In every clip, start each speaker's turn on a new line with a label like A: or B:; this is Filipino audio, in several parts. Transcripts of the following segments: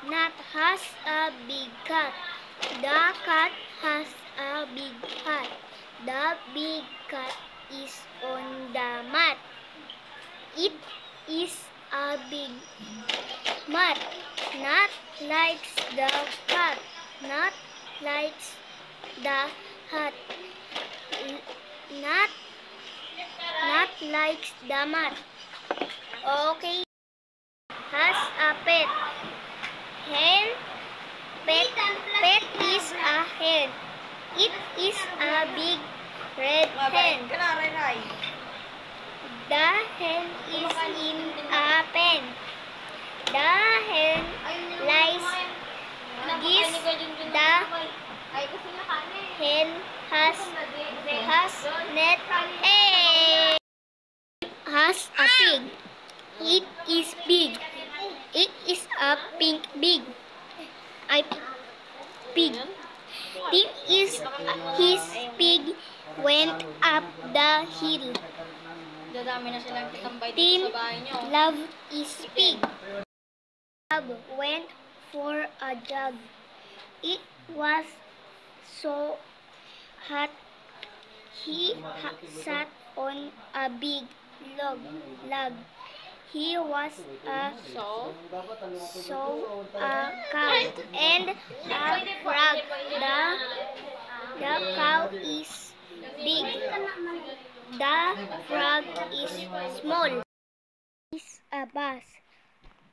A: Nat has a big cat. The cat has a big hat. The big cat is on the mat. It is a big mat. Nat likes the cat. Nat likes the hat. Nat likes the mat. Okay. Has a pet. Hen. Pet is a hen. It is a big red hen. The hen is in a pen. The hen lies geese. The hen has net egg. Has a pig. It is big. It is a pink pig. Pig. Tim is his pig went up the hill.
B: Dadami na silang kitambay
A: Tim
B: dito sa bahay nyo.
A: love is pig. Bob went for a jog. It was so hot. He sat on a big log. He was a cow and a frog. The cow is big. The frog is small. Is a bus.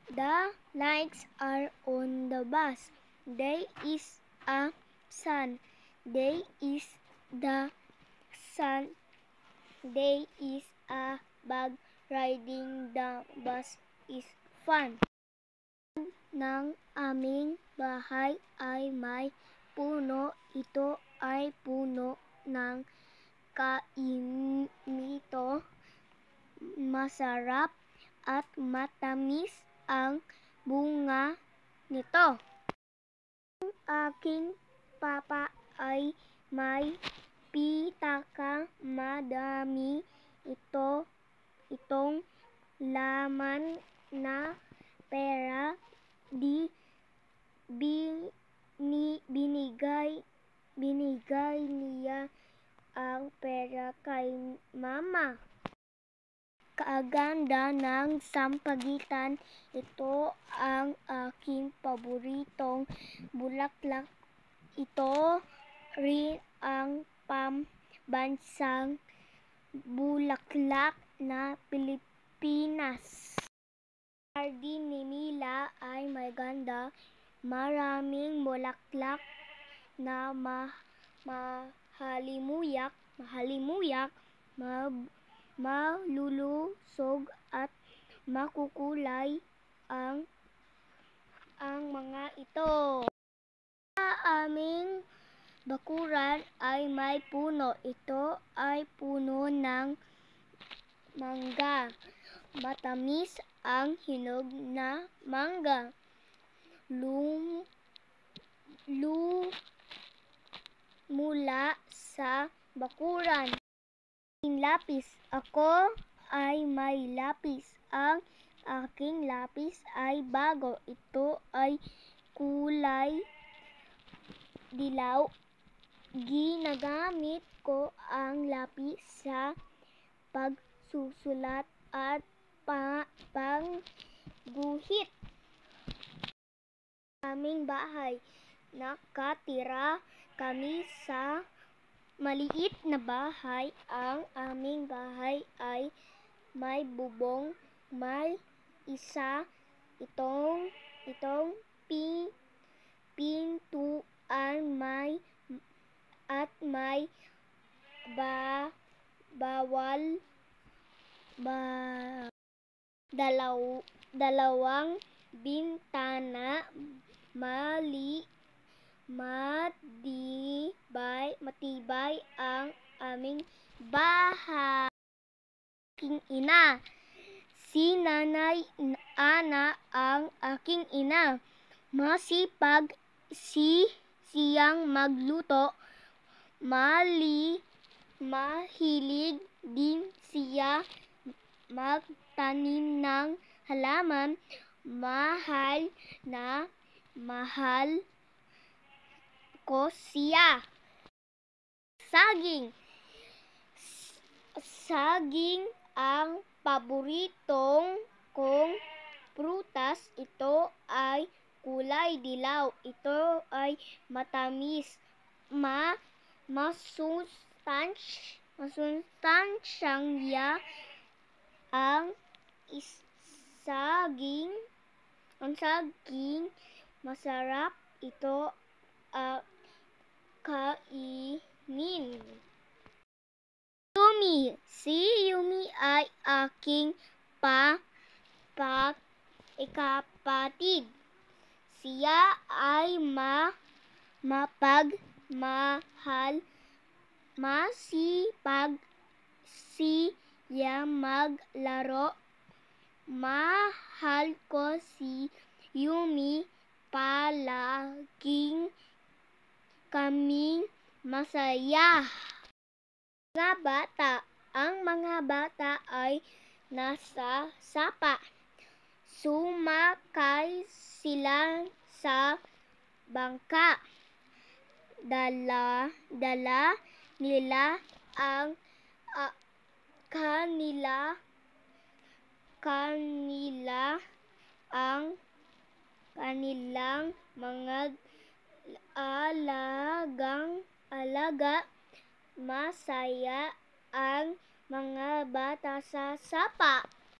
A: The lights are on the bus. There is a sun. There is the sun. There is a bug. Riding the bus is fun. Ng aming bahay ay may puno. Ito ay puno ng kainito. Masarap at matamis ang bunga nito. Ang aking papa ay may pitaka. Madami itong laman na pera. Binigay niya ang pera kay mama. Kaaganda ng sampagitan. Ito ang aking paboritong bulaklak. Ito rin ang pambansang bulaklak na Pilipinas. Jardin ni Mila ay maganda. Maraming bulaklak na mahalimuyak, malulusog at makukulay ang mga ito. Sa aming bakuran ay may puno. Ito ay puno ng mangga. Matamis ang hinog na mangga. Mula sa bakuran. Lapis. Ako ay may lapis. Ang aking lapis ay bago. Ito ay kulay dilaw. Ginagamit ko ang lapis sa pagsusulat at pangguhit. Aming bahay. Nakatira kami sa maliit na bahay. Ang aming bahay ay may bubong. May isa itong pintuan at may dalawang bintana. Matibay ang aming bahay. Aking ina. Si Nanay Ana ang aking ina. Masipag siyang magluto. Mahilig din siya magtanim ng halaman. Mahal na Mahal ko siya. Saging. Saging ang paboritong kong prutas. Ito ay kulay dilaw. Ito ay matamis. Masustansyang ang saging. Ang saging masarap ito kainin. Yumi. Si Yumi ay aking ikapatid. Siya ay mapagmahal, masipag, siya maglaro. Mahal ko si Yumi. Palaging kaming masaya. Mga bata. Ang mga bata ay nasa sapa. Sumakay sila sa bangka. Dala nila ang kanilang mga alaga. Masaya ang mga bata sa sapa.